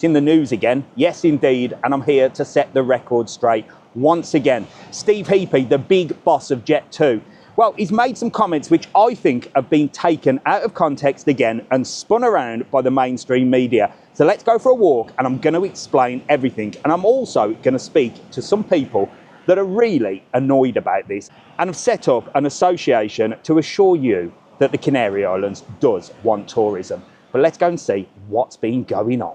It's in the news again. Yes, indeed. And I'm here to set the record straight once again. Steve Heapy, the big boss of Jet2, well, he's made some comments which I think have been taken out of context again and spun around by the mainstream media. So let's go for a walk and I'm going to explain everything. And I'm also going to speak to some people that are really annoyed about this and have set up an association to assure you that the Canary Islands does want tourism. But let's go and see what's been going on.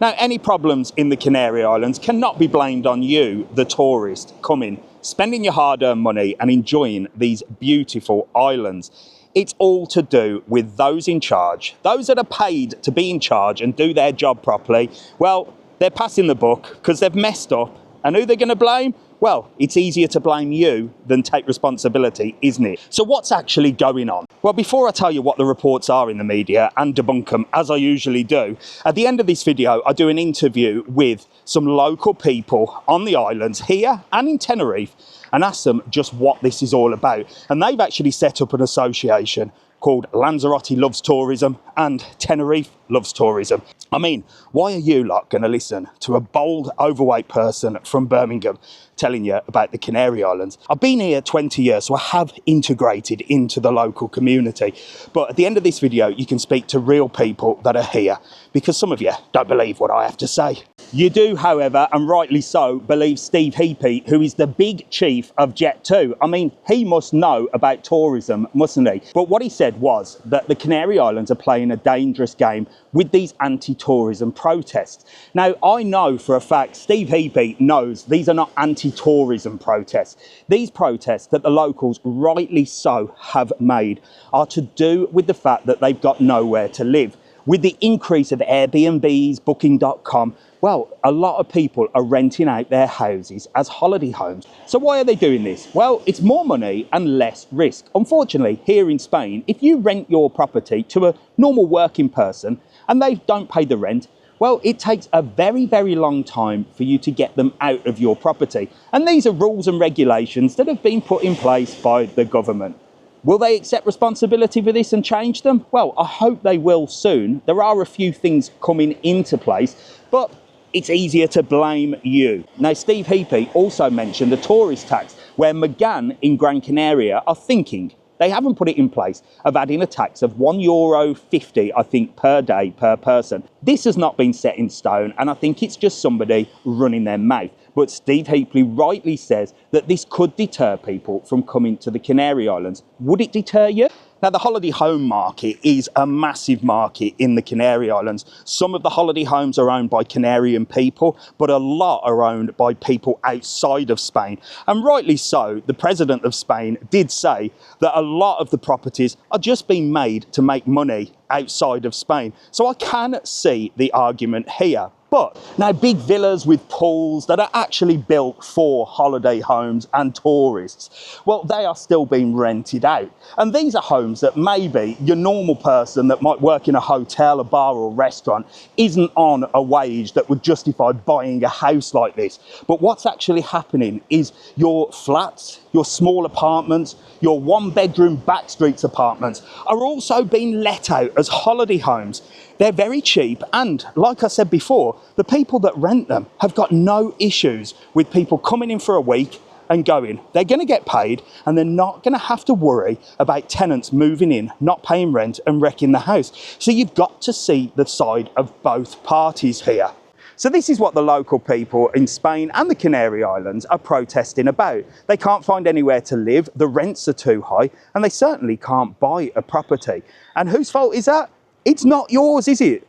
Now, any problems in the Canary Islands cannot be blamed on you, the tourist, coming, spending your hard-earned money and enjoying these beautiful islands. It's all to do with those in charge, those that are paid to be in charge and do their job properly. Well, they're passing the buck because they've messed up. And who they're going to blame? Well, it's easier to blame you than take responsibility, isn't it? So what's actually going on? Well, before I tell you what the reports are in the media and debunk them, as I usually do, at the end of this video, I do an interview with some local people on the islands here and in Tenerife and ask them just what this is all about. And they've actually set up an association called Lanzarote Loves Tourism and Tenerife Loves Tourism. I mean, why are you lot going to listen to a bold, overweight person from Birmingham telling you about the Canary Islands? I've been here 20 years, so I have integrated into the local community. But at the end of this video, you can speak to real people that are here, because some of you don't believe what I have to say. You do, however, and rightly so, believe Steve Heapy, who is the big chief of Jet2. I mean, he must know about tourism, mustn't he? But what he said was that the Canary Islands are playing a dangerous game with these anti-tourism protests. Now, I know for a fact Steve Heapy knows these are not anti-tourism protests. These protests that the locals, rightly so, have made are to do with the fact that they've got nowhere to live. With the increase of Airbnbs, Booking.com, well, a lot of people are renting out their houses as holiday homes. So why are they doing this? Well, it's more money and less risk. Unfortunately, here in Spain, if you rent your property to a normal working person and they don't pay the rent, well, it takes a very, very long time for you to get them out of your property. And these are rules and regulations that have been put in place by the government. Will they accept responsibility for this and change them? Well, I hope they will soon. There are a few things coming into place, but it's easier to blame you. Now, Steve Heapy also mentioned the tourist tax, where McGann in Gran Canaria are thinking, they haven't put it in place, of adding a tax of €1.50, I think, per day, per person. This has not been set in stone, and I think it's just somebody running their mouth. But Steve Heapy rightly says that this could deter people from coming to the Canary Islands. Would it deter you? Now, the holiday home market is a massive market in the Canary Islands. Some of the holiday homes are owned by Canarian people, but a lot are owned by people outside of Spain. And rightly so, the president of Spain did say that a lot of the properties are just being made to make money outside of Spain. So I can see the argument here. But now, big villas with pools that are actually built for holiday homes and tourists, well, they are still being rented out. And these are homes that maybe your normal person that might work in a hotel, a bar or a restaurant isn't on a wage that would justify buying a house like this. But what's actually happening is your flats, your small apartments, your one-bedroom backstreets apartments are also being let out as holiday homes. They're very cheap, and like I said before, the people that rent them have got no issues with people coming in for a week and going. They're going to get paid, and they're not going to have to worry about tenants moving in, not paying rent and wrecking the house. So you've got to see the side of both parties here. So this is what the local people in Spain and the Canary Islands are protesting about. They can't find anywhere to live, the rents are too high, and they certainly can't buy a property. And whose fault is that? It's not yours, is it?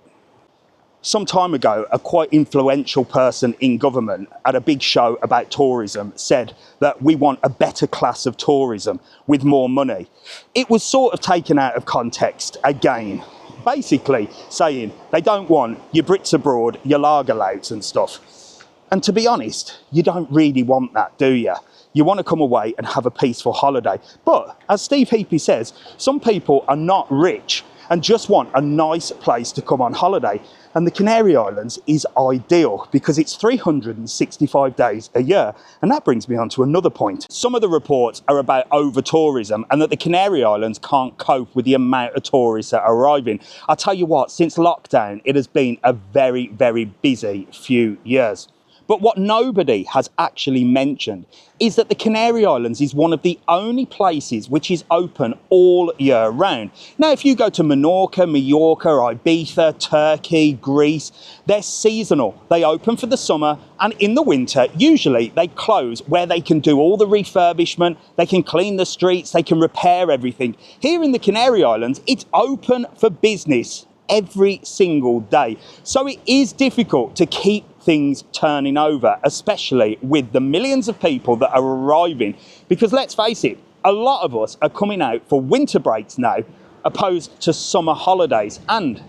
Some time ago, a quite influential person in government at a big show about tourism said that we want a better class of tourism with more money. It was sort of taken out of context again, basically saying they don't want your Brits abroad, your lager louts and stuff. And to be honest, you don't really want that, do you? You want to come away and have a peaceful holiday. But as Steve Heapy says, some people are not rich and just want a nice place to come on holiday. And the Canary Islands is ideal because it's 365 days a year. And that brings me on to another point. Some of the reports are about over-tourism and that the Canary Islands can't cope with the amount of tourists that are arriving. I'll tell you what, since lockdown, it has been a very, very busy few years. But what nobody has actually mentioned is that the Canary Islands is one of the only places which is open all year round. Now, if you go to Mallorca, Ibiza, Turkey, Greece, they're seasonal. They open for the summer, and in the winter, usually they close where they can do all the refurbishment, they can clean the streets, they can repair everything. Here in the Canary Islands, it's open for business every single day. So it is difficult to keep things turning over, especially with the millions of people that are arriving, because let's face it, a lot of us are coming out for winter breaks now opposed to summer holidays. And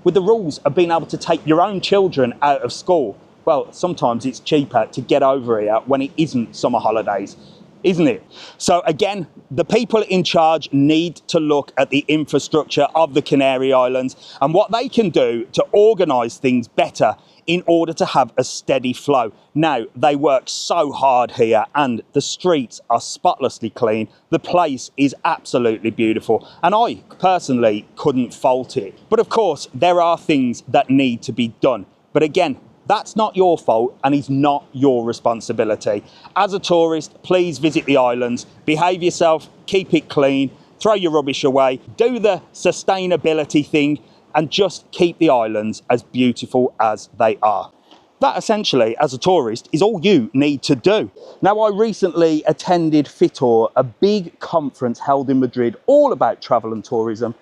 with the rules of being able to take your own children out of school, well, sometimes it's cheaper to get over here when it isn't summer holidays, isn't it? So again, the people in charge need to look at the infrastructure of the Canary Islands and what they can do to organise things better in order to have a steady flow. Now, they work so hard here and the streets are spotlessly clean. The place is absolutely beautiful and I personally couldn't fault it. But of course, there are things that need to be done. But again, that's not your fault and is not your responsibility. As a tourist, please visit the islands, behave yourself, keep it clean, throw your rubbish away, do the sustainability thing, and just keep the islands as beautiful as they are. That essentially, as a tourist, is all you need to do. Now, I recently attended FITOR, a big conference held in Madrid all about travel and tourism,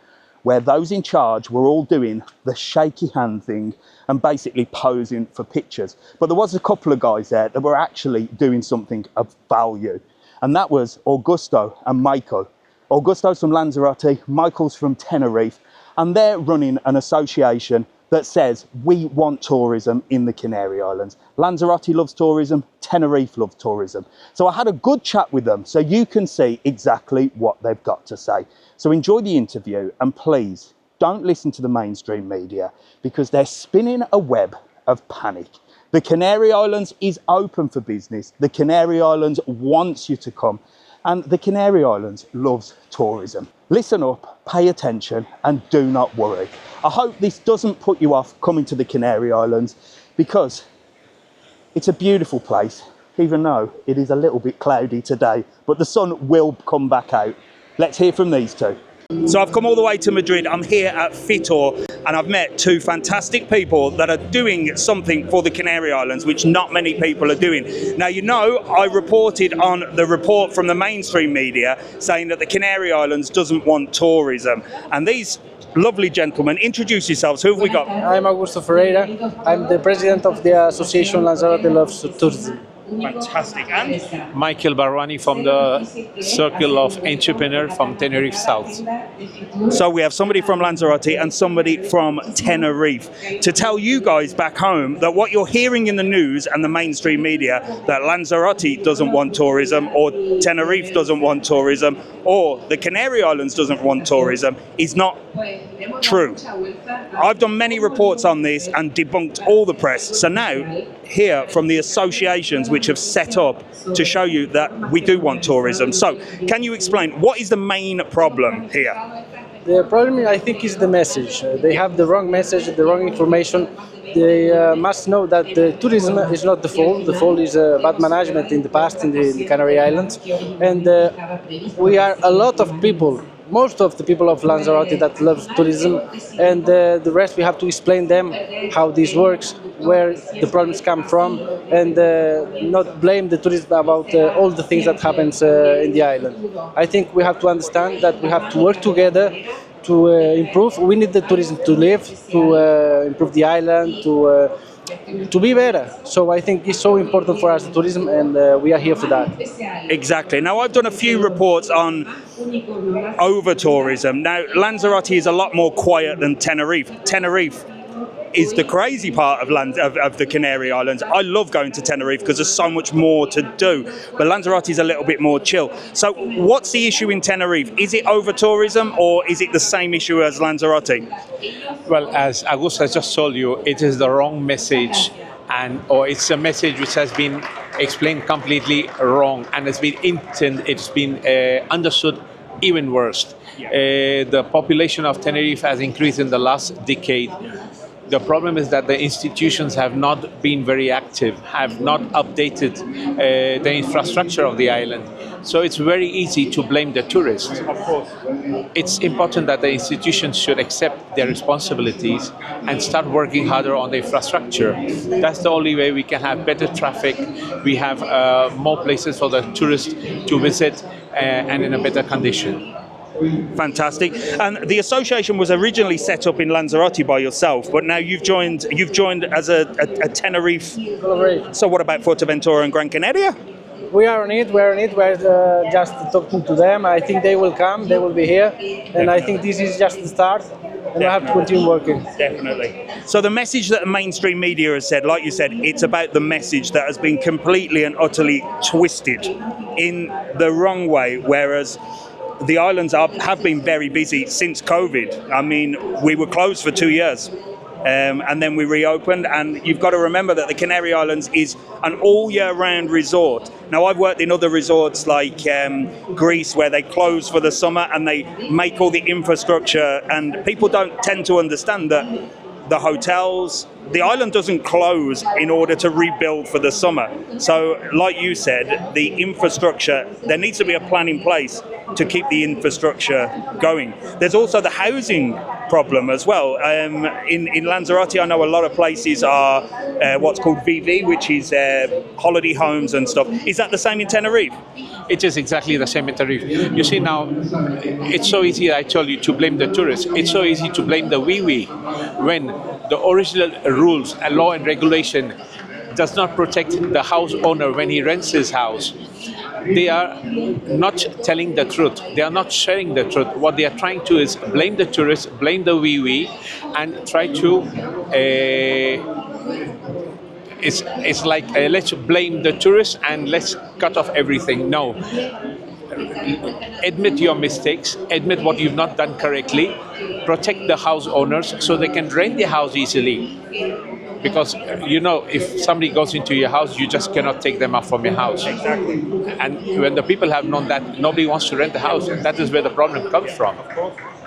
where those in charge were all doing the shaky hand thing and basically posing for pictures. But there was a couple of guys there that were actually doing something of value. And that was Augusto and Michael. Augusto's from Lanzarote, Michael's from Tenerife, and they're running an association that says we want tourism in the Canary Islands. Lanzarote loves tourism, Tenerife loves tourism. So I had a good chat with them so you can see exactly what they've got to say. So enjoy the interview and please don't listen to the mainstream media because they're spinning a web of panic. The Canary Islands is open for business. The Canary Islands wants you to come and the Canary Islands loves tourism. Listen up, pay attention and do not worry. I hope this doesn't put you off coming to the Canary Islands because it's a beautiful place, even though it is a little bit cloudy today, but the sun will come back out. Let's hear from these two. So I've come all the way to Madrid. I'm here at FITOR and I've met two fantastic people that are doing something for the Canary Islands, which not many people are doing. Now, you know, I reported on the report from the mainstream media saying that the Canary Islands doesn't want tourism. And these lovely gentlemen, introduce yourselves. Who have we got? I'm Augusto Ferreira. I'm the president of the Association Lanzarote Loves Tourism. Fantastic. And Michael Barwani from the Circle of Entrepreneurs from Tenerife South. so we have somebody from Lanzarote and somebody from Tenerife to tell you guys back home that what you're hearing in the news and the mainstream media, that Lanzarote doesn't want tourism or Tenerife doesn't want tourism or the Canary Islands doesn't want tourism, is not true. I've done many reports on this and debunked all the press. So now hear from the associations which have set up to show you that we do want tourism. So can you explain what is the main problem here? The problem, I think, is the message. They have the wrong message, the wrong information. They must know that the tourism is not the fault. The fault is bad management in the past in the Canary Islands. And we are a lot of people, most of the people of Lanzarote that love tourism, and the rest we have to explain them how this works, where the problems come from, and not blame the tourists about all the things that happens in the island. I think we have to understand that we have to work together to improve. We need the tourism to live, to improve the island, to be better. So I think it's so important for us, the tourism, and we are here for that. Exactly. Now, I've done a few reports on over-tourism. Now, Lanzarote is a lot more quiet than Tenerife. Tenerife, is the crazy part of the Canary Islands. I love going to Tenerife because there's so much more to do, but Lanzarote is a little bit more chill. So what's the issue in Tenerife? Is it over tourism, or is it the same issue as Lanzarote? Well, as Augusto just told you, it is the wrong message, or it's a message which has been explained completely wrong, and it's been understood even worse. The population of Tenerife has increased in the last decade. The problem is that the institutions have not been very active, have not updated the infrastructure of the island. So it's very easy to blame the tourists. Of course. It's important that the institutions should accept their responsibilities and start working harder on the infrastructure. That's the only way we can have better traffic. We have more places for the tourists to visit and in a better condition. Fantastic. And the association was originally set up in Lanzarote by yourself, but now you've joined as a Tenerife. So what about Fuerteventura and Gran Canaria? We are on it. We're just talking to them. I think they will come. They will be here, and I think this is just the start. And we have to continue working. Definitely. So the message that the mainstream media has said, like you said, it's about the message that has been completely and utterly twisted in the wrong way, whereas the islands have been very busy since COVID. I mean, we were closed for 2 years. And then we reopened, and you've got to remember that the Canary Islands is an all-year-round resort. Now, I've worked in other resorts like Greece, where they close for the summer and they make all the infrastructure, and people don't tend to understand that the hotels, the island doesn't close in order to rebuild for the summer. So, like you said, the infrastructure, there needs to be a plan in place to keep the infrastructure going. There's also the housing problem as well. In Lanzarote, I know a lot of places are what's called VV, which is holiday homes and stuff. Is that the same in Tenerife? It is exactly the same in Tenerife. You see now, it's so easy, I told you, to blame the tourists. It's so easy to blame the wee-wee when the original rules and law and regulation does not protect the house owner when he rents his house. They are not telling the truth. They are not sharing the truth. What they are trying to is blame the tourists, blame the wee-wee, and try to it's like let's blame the tourists and let's cut off everything. No. Admit your mistakes, admit what you've not done correctly, protect the house owners so they can rent their house easily. Because, you know, if somebody goes into your house, you just cannot take them out from your house. Exactly. And when the people have known that, nobody wants to rent the house. And that is where the problem comes from.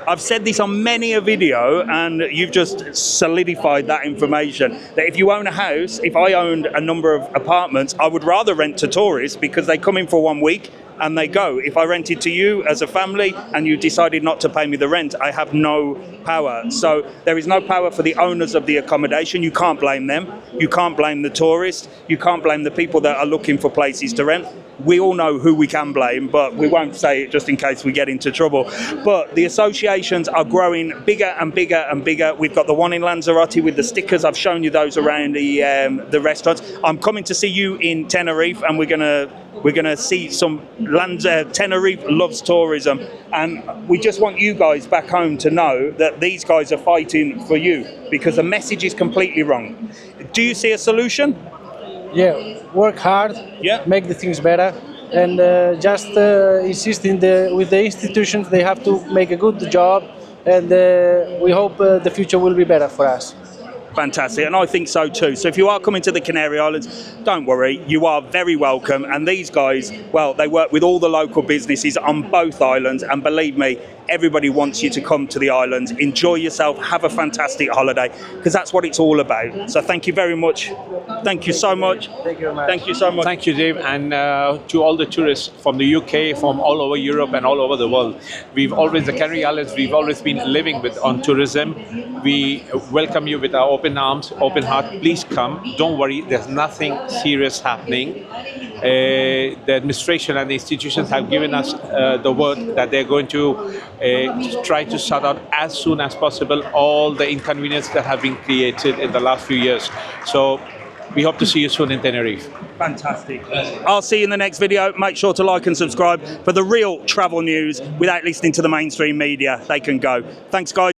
I've said this on many a video, and you've just solidified that information, that if you own a house, if I owned a number of apartments, I would rather rent to tourists because they come in for 1 week and they go. If I rented to you as a family and you decided not to pay me the rent, I have no power. So there is no power for the owners of the accommodation. You can't blame them. You can't blame the tourists. You can't blame the people that are looking for places to rent. We all know who we can blame, but we won't say it just in case we get into trouble. But the associations are growing bigger and bigger and bigger. We've got the one in Lanzarote with the stickers. I've shown you those around the restaurants. I'm coming to see you in Tenerife, and we're gonna see some Tenerife loves tourism, and we just want you guys back home to know that these guys are fighting for you because the message is completely wrong. Do you see a solution? Yeah, work hard, make the things better, and just insist with the institutions. They have to make a good job, and we hope the future will be better for us. Fantastic, and I think so too. So if you are coming to the Canary Islands, don't worry, you are very welcome. And these guys, well, they work with all the local businesses on both islands, and believe me, everybody wants you to come to the islands, enjoy yourself, have a fantastic holiday, because that's what it's all about. So thank you very much. Thank you so much. Thank you very much. Thank you so much. Thank you, Dave, and to all the tourists from the UK, from all over Europe and all over the world. The Canary Islands, we've always been living on tourism. We welcome you with our open arms, open heart. Please come. Don't worry, there's nothing serious happening. The administration and the institutions have given us the word that they're going to try to sort out as soon as possible all the inconvenience that have been created in the last few years. So we hope to see you soon in Tenerife. Fantastic. I'll see you in the next video. Make sure to like and subscribe for the real travel news without listening to the mainstream media. They can go. Thanks, guys.